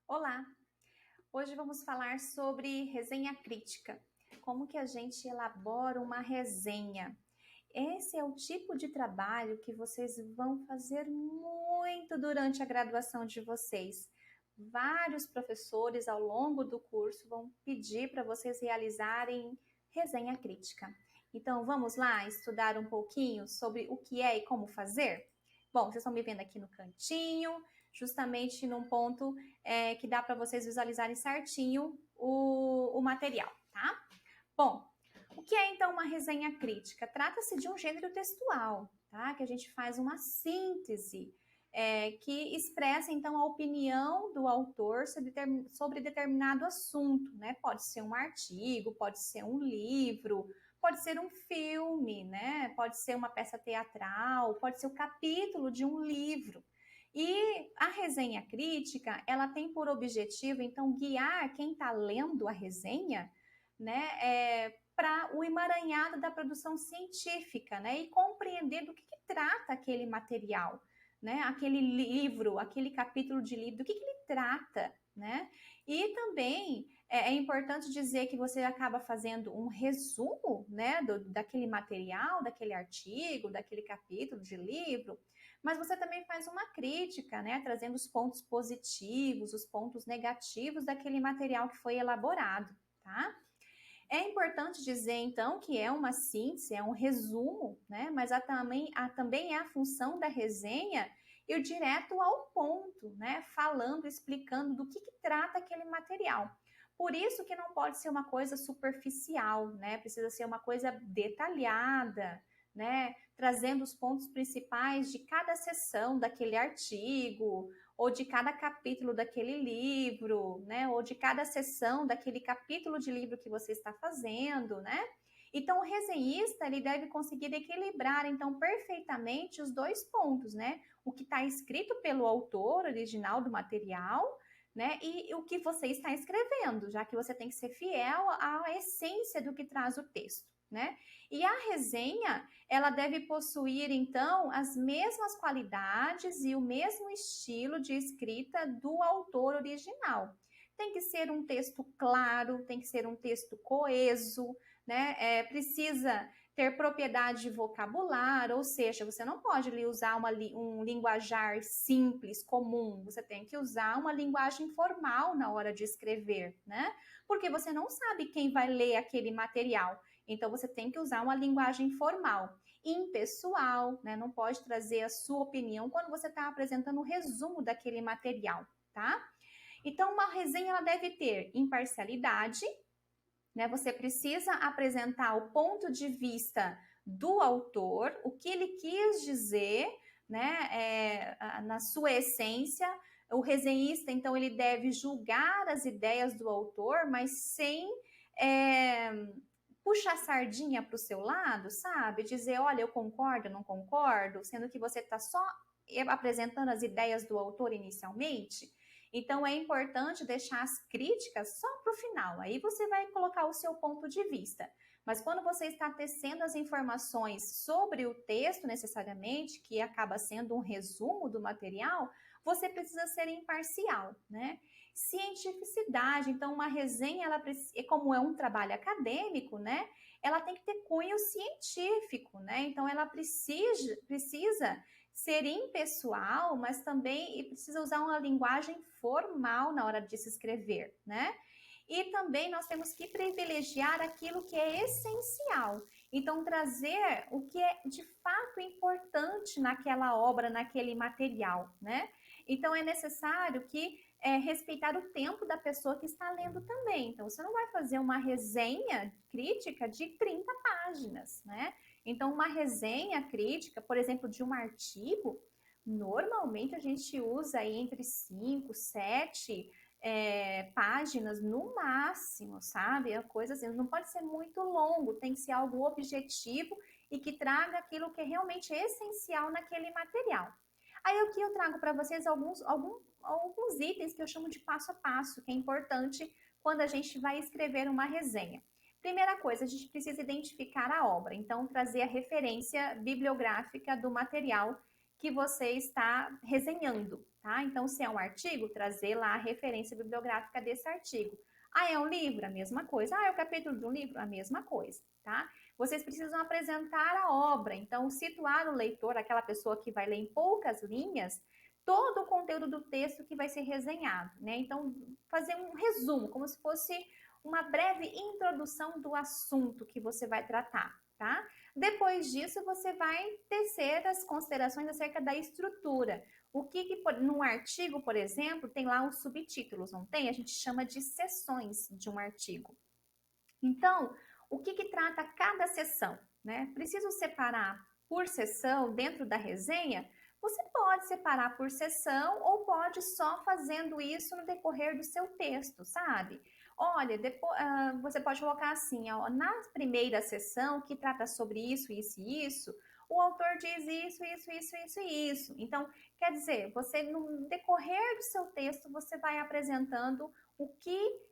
Olá! Hoje vamos falar sobre resenha crítica. Como que a gente elabora uma resenha? Esse é o tipo de trabalho que vocês vão fazer muito durante a graduação de vocês. Vários professores ao longo do curso vão pedir para vocês realizarem resenha crítica. Então vamos lá estudar um pouquinho sobre o que é e como fazer? Bom, vocês estão me vendo aqui no cantinho, justamente num ponto que dá para vocês visualizarem certinho o material, tá? Bom, o que é então uma resenha crítica? Trata-se de um gênero textual, tá? Que a gente faz uma síntese que expressa então a opinião do autor sobre determinado assunto, né? Pode ser um artigo, pode ser um livro, pode ser um filme, né? Pode ser uma peça teatral, pode ser o capítulo de um livro. E a resenha crítica, ela tem por objetivo, então, guiar quem está lendo a resenha, né, para o emaranhado da produção científica, né, e compreender do que trata aquele material, né, aquele livro, aquele capítulo de livro, do que ele trata, né? E também é importante dizer que você acaba fazendo um resumo, né, daquele material, daquele artigo, daquele capítulo de livro, mas você também faz uma crítica, né, trazendo os pontos positivos, os pontos negativos daquele material que foi elaborado, tá? É importante dizer, então, que é uma síntese, é um resumo, né? Mas também é a função da resenha ir direto ao ponto, né? Falando, explicando do que trata aquele material. Por isso que não pode ser uma coisa superficial, né? Precisa ser uma coisa detalhada, né? Trazendo os pontos principais de cada seção daquele artigo, ou de cada capítulo daquele livro, né? Ou de cada seção daquele capítulo de livro que você está fazendo, né? Então, o resenhista ele deve conseguir equilibrar então perfeitamente os dois pontos, né? O que está escrito pelo autor original do material, né? E o que você está escrevendo, já que você tem que ser fiel à essência do que traz o texto, né? E a resenha, ela deve possuir, então, as mesmas qualidades e o mesmo estilo de escrita do autor original. Tem que ser um texto claro, tem que ser um texto coeso, né? Precisa ter propriedade de vocabular, ou seja, você não pode usar um linguajar simples, comum, você tem que usar uma linguagem formal na hora de escrever, né? Porque você não sabe quem vai ler aquele material. Então, você tem que usar uma linguagem formal, impessoal, né? Não pode trazer a sua opinião quando você está apresentando o resumo daquele material, tá? Então, uma resenha ela deve ter imparcialidade, né? Você precisa apresentar o ponto de vista do autor, o que ele quis dizer, né? Na sua essência. O resenhista, então, ele deve julgar as ideias do autor, mas sem puxar a sardinha para o seu lado, sabe? Dizer, olha, eu concordo, não concordo, sendo que você está só apresentando as ideias do autor inicialmente. Então, é importante deixar as críticas só para o final. Aí você vai colocar o seu ponto de vista. Mas quando você está tecendo as informações sobre o texto, necessariamente, que acaba sendo um resumo do material, você precisa ser imparcial, né? Cientificidade, então uma resenha, como é um trabalho acadêmico, né? Ela tem que ter cunho científico, né? Então ela precisa ser impessoal, mas também precisa usar uma linguagem formal na hora de se escrever, né? E também nós temos que privilegiar aquilo que é essencial. Então, trazer o que é de fato importante naquela obra, naquele material, né? Então, é necessário que respeitar o tempo da pessoa que está lendo também. Então, você não vai fazer uma resenha crítica de 30 páginas, né? Então, uma resenha crítica, por exemplo, de um artigo, normalmente a gente usa aí entre 5, 7 páginas no máximo, sabe? A coisa assim, não pode ser muito longo, tem que ser algo objetivo e que traga aquilo que é realmente essencial naquele material. Aí aqui eu trago para vocês alguns itens que eu chamo de passo a passo, que é importante quando a gente vai escrever uma resenha. Primeira coisa, a gente precisa identificar a obra, então trazer a referência bibliográfica do material que você está resenhando, tá? Então, se é um artigo, trazer lá a referência bibliográfica desse artigo. Ah, é um livro? A mesma coisa. Ah, é o capítulo de um livro? A mesma coisa, tá? Vocês precisam apresentar a obra, então situar o leitor, aquela pessoa que vai ler em poucas linhas, todo o conteúdo do texto que vai ser resenhado, né? Então, fazer um resumo, como se fosse uma breve introdução do assunto que você vai tratar, tá? Depois disso, você vai tecer as considerações acerca da estrutura. O que num artigo, por exemplo, tem lá os subtítulos, não tem? A gente chama de seções de um artigo. Então, o que trata cada seção, né? Preciso separar por seção dentro da resenha? Você pode separar por seção ou pode só fazendo isso no decorrer do seu texto, sabe? Olha, depois, você pode colocar assim, ó, na primeira seção que trata sobre isso, isso e isso, o autor diz isso, isso, isso, isso e isso. Então, quer dizer, você no decorrer do seu texto, você vai apresentando o que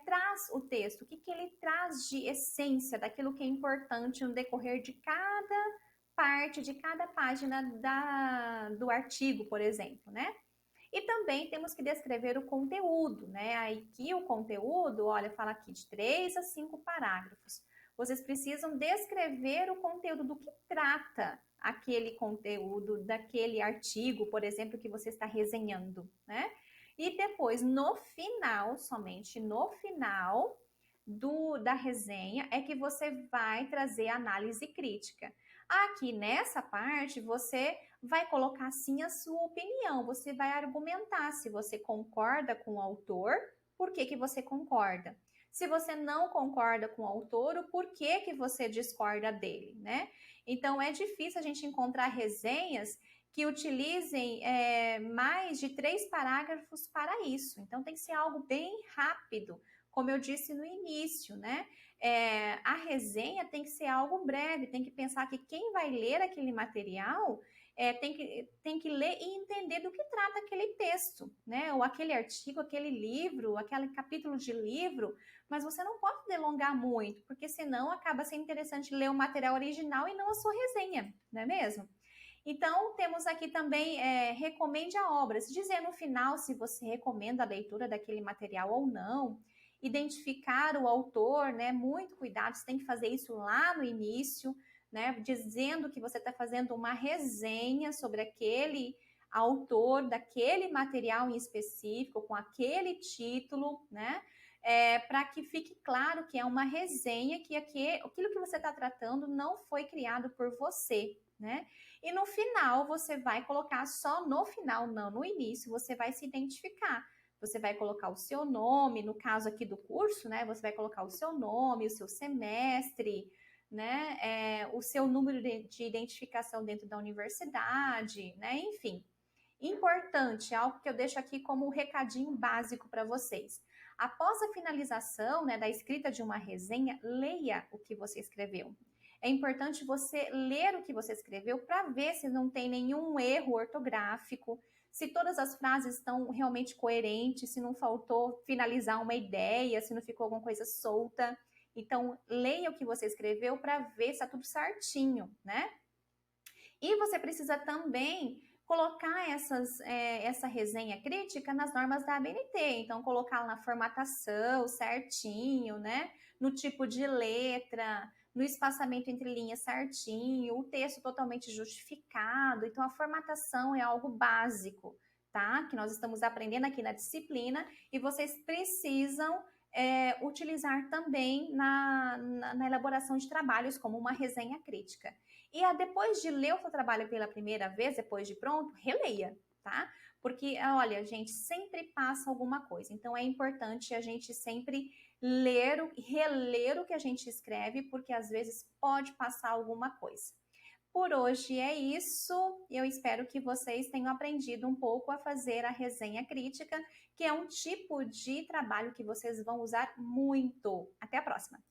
traz o texto, o que ele traz de essência daquilo que é importante no decorrer de cada parte, de cada página do artigo, por exemplo, né? E também temos que descrever o conteúdo, né? Aí que o conteúdo, olha, fala aqui de 3 a 5 parágrafos. Vocês precisam descrever o conteúdo do que trata aquele conteúdo, daquele artigo, por exemplo, que você está resenhando, né? E depois, no final, somente no final da resenha, é que você vai trazer análise crítica. Aqui nessa parte, você vai colocar sim a sua opinião, você vai argumentar se você concorda com o autor, por que você concorda. Se você não concorda com o autor, o porquê que você discorda dele, né? Então, é difícil a gente encontrar resenhas que utilizem mais de 3 parágrafos para isso. Então, tem que ser algo bem rápido, como eu disse no início, né? A resenha tem que ser algo breve, tem que pensar que quem vai ler aquele material tem que ler e entender do que trata aquele texto, né? Ou aquele artigo, aquele livro, aquele capítulo de livro, mas você não pode delongar muito, porque senão acaba sendo interessante ler o material original e não a sua resenha, não é mesmo? Então, temos aqui também, recomende a obra. Se dizer no final se você recomenda a leitura daquele material ou não, identificar o autor, né? Muito cuidado, você tem que fazer isso lá no início, né? Dizendo que você está fazendo uma resenha sobre aquele autor, daquele material em específico, com aquele título, né? Para que fique claro que é uma resenha, que aquilo que você está tratando não foi criado por você, né? E no final, você vai colocar só no final, não no início, você vai se identificar. Você vai colocar o seu nome, no caso aqui do curso, né? Você vai colocar o seu nome, o seu semestre, né? O seu número de identificação dentro da universidade, né? Enfim, importante, algo que eu deixo aqui como um recadinho básico para vocês. Após a finalização, né, da escrita de uma resenha, leia o que você escreveu. É importante você ler o que você escreveu para ver se não tem nenhum erro ortográfico, se todas as frases estão realmente coerentes, se não faltou finalizar uma ideia, se não ficou alguma coisa solta. Então, leia o que você escreveu para ver se está tudo certinho, né? E você precisa também colocar essa resenha crítica nas normas da ABNT. Então, colocar na formatação certinho, né? No tipo de letra, no espaçamento entre linhas certinho, o texto totalmente justificado. Então, a formatação é algo básico, tá? Que nós estamos aprendendo aqui na disciplina e vocês precisam utilizar também na elaboração de trabalhos como uma resenha crítica. E depois de ler o seu trabalho pela primeira vez, depois de pronto, releia, tá? Porque, olha, gente, sempre passa alguma coisa. Então, é importante a gente sempre reler o que a gente escreve, porque às vezes pode passar alguma coisa. Por hoje é isso. Eu espero que vocês tenham aprendido um pouco a fazer a resenha crítica, que é um tipo de trabalho que vocês vão usar muito. Até a próxima!